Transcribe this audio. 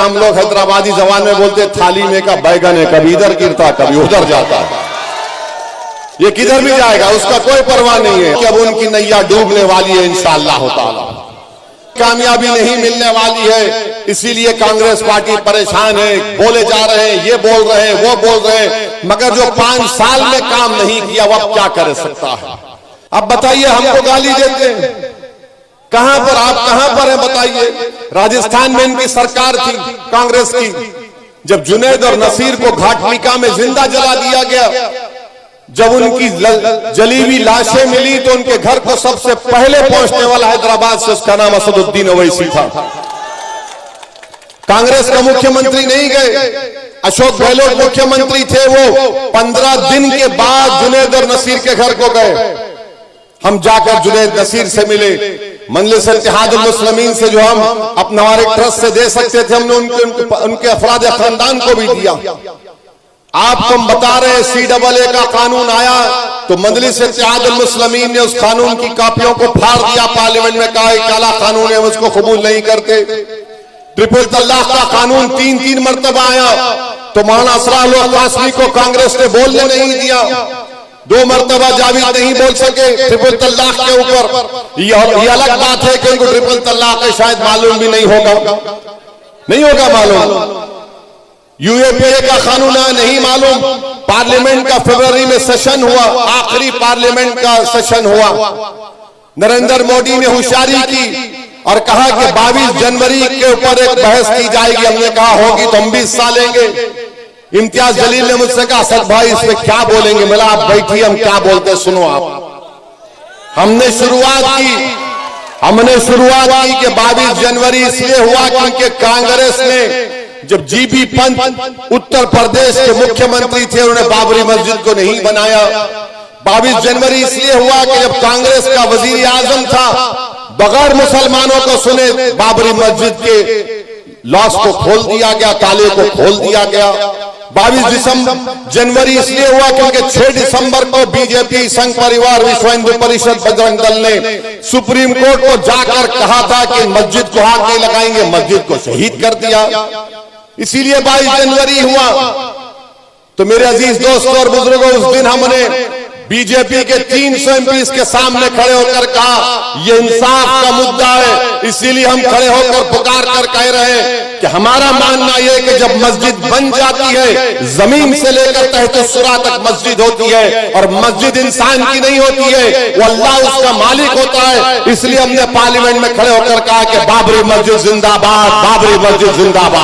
हम लोग हैदराबादी जबान में बोलते थाली में का बैगन है, कभी इधर गिरता कभी उधर जाता है, ये किधर भी जाएगा उसका कोई परवाह नहीं है कि अब उनकी नैया डूबने वाली है इंशाअल्लाह ताला, कामयाबी नहीं मिलने वाली है। इसीलिए कांग्रेस पार्टी परेशान है, बोले जा रहे हैं, ये बोल रहे हैं, वो बोल रहे हैं, मगर जो 5 साल में काम नहीं किया वो अब क्या कर सकता है। अब बताइए, हमको गाली देते हैं, कहां पर आप कहां पर हैं बताइए। राजस्थान में इनकी सरकार थी कांग्रेस की, जब जुनैद और नसीर को घाटनिका में जिंदा जला दिया गया, जब उनकी जली हुई लाशें मिली तो उनके घर को सबसे पहले पहुंचने वाला हैदराबाद से उसका नाम असदुद्दीन ओवैसी था। कांग्रेस का मुख्यमंत्री नहीं गए, अशोक गहलोत मुख्यमंत्री थे, वो 15 दिन के बाद जुनैद और नसीर के घर को गए। हम जाकर जुनैद नसीर से मिले, मजलिस इत्तेहादुल मुस्लिमीन से जो हम अपने हमारे ट्रस्ट से दे सकते थे हमने उनके अफराद खानदान को भी दिया। आपको हम बता रहे हैं CAA का कानून आया तो मजलिस इत्तेहादुल मुस्लिमीन ने उस कानून की कापियों को फाड़ दिया, पार्लियामेंट में कहा काला कानून है, उसको कबूल नहीं करते। ट्रिपल तलाक का कानून 3 मरतबा आया तो मौलाना असरार कासमी को कांग्रेस ने बोलने नहीं दिया, 2 मरतबा जावेद नहीं बोल सके ट्रिपल तलाक के ऊपर। ये अलग बात है कि उनको ट्रिपल तलाक है शायद मालूम भी नहीं होगा मालूम। UAPA का कानून नहीं मालूम। पार्लियामेंट का फरवरी में सेशन हुआ, आखिरी पार्लियामेंट का सेशन हुआ, नरेंद्र मोदी ने होशियारी की और कहा कि 22 जनवरी के ऊपर एक बहस की जाएगी। हमने कहा होगी तो हम भी हिस्सा लेंगे। इम्तियाज जलील ने मुझसे कहा असद भाई इस पे क्या बोलेंगे, बोला आप बैठिए हम क्या बोलते सुनो आप। हमने शुरुआत की कि 22 जनवरी इसलिए हुआ क्योंकि कांग्रेस ने जब GB पंत उत्तर प्रदेश के मुख्यमंत्री थे उन्होंने बाबरी मस्जिद को नहीं बनाया। 22 जनवरी इसलिए हुआ कि जब कांग्रेस का वजीर आजम था बगैर मुसलमानों को सुने बाबरी मस्जिद के लॉस को खोल दिया गया, ताले को खोल दिया गया। 22 जनवरी इसलिए हुआ क्योंकि 6 दिसंबर को बीजेपी, संघ परिवार, विश्व हिंदू परिषद, बजरंग दल ने सुप्रीम कोर्ट को जाकर कहा था कि मस्जिद को हाथ नहीं लगाएंगे, मस्जिद को शहीद कर दिया। इसीलिए 22 जनवरी हुआ। तो मेरे अजीज दोस्तों और बुजुर्गों, उस दिन हमने बीजेपी के 300 MPs के सामने खड़े होकर कहा यह इंसाफ का मुद्दा है, इसीलिए हम खड़े होकर पुकार कर कह रहे हैं कि हमारा मानना यह कि जब मस्जिद बन जाती है जमीन से लेकर तहत-उस-सुरा तक मस्जिद होती है और मस्जिद इंसान की नहीं होती है, वो अल्लाह उसका मालिक होता है। इसलिए हमने पार्लियामेंट में खड़े होकर कहा कि बाबरी मस्जिद जिंदाबाद, बाबरी मस्जिद जिंदाबाद।